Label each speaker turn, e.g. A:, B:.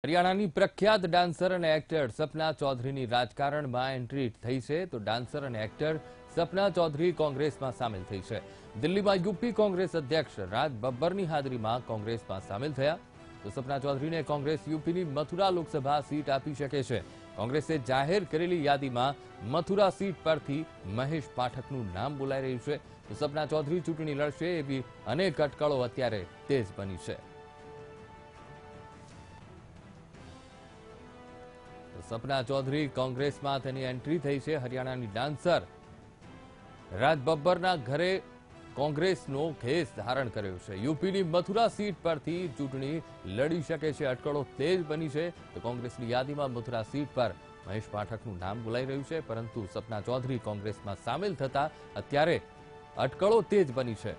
A: હરિયાણાની પ્રખ્યાત ડાન્સર અને એક્ટર સપના ચૌધરીની રાજકારણમાં એન્ટ્રી થઈ છે તો ડાન્સર અને એક્ટર સપના ચૌધરી કોંગ્રેસમાં સામેલ થઈ છે। દિલ્હીમાં યુપી કોંગ્રેસ અધ્યક્ષ રાજ બબ્બરની હાજરીમાં કોંગ્રેસમાં સામેલ થયા તો સપના ચૌધરીને કોંગ્રેસ યુપીની મથુરા લોકસભા સીટ આપી શકે છે। કોંગ્રેસે જાહેર કરેલી યાદીમાં મથુરા સીટ પરથી મહેશ પાઠકનું નામ બોલાઈ રહ્યું છે તો સપના ચૌધરી ચૂંટણી લડશે એવી અનેક અટકળો અત્યારે તેજ બની છે। સપના ચૌધરી કોંગ્રેસમાં તેની એન્ટ્રી થઈ છે। હરિયાણાની ડાન્સર રાજ બબ્બરના ઘરે કોંગ્રેસનો ખેસ ધારણ કર્યો છે। યુપીની મથુરા સીટ પરથી ચૂંટણી લડી શકે છે। અટકળો તેજ બની છે તો કોંગ્રેસની યાદીમાં મથુરા સીટ પર મહેશ પાઠકનું નામ બોલાઈ રહ્યું છે પરંતુ સપના ચૌધરી કોંગ્રેસમાં સામેલ થતા અત્યારે અટકળો તેજ બની છે।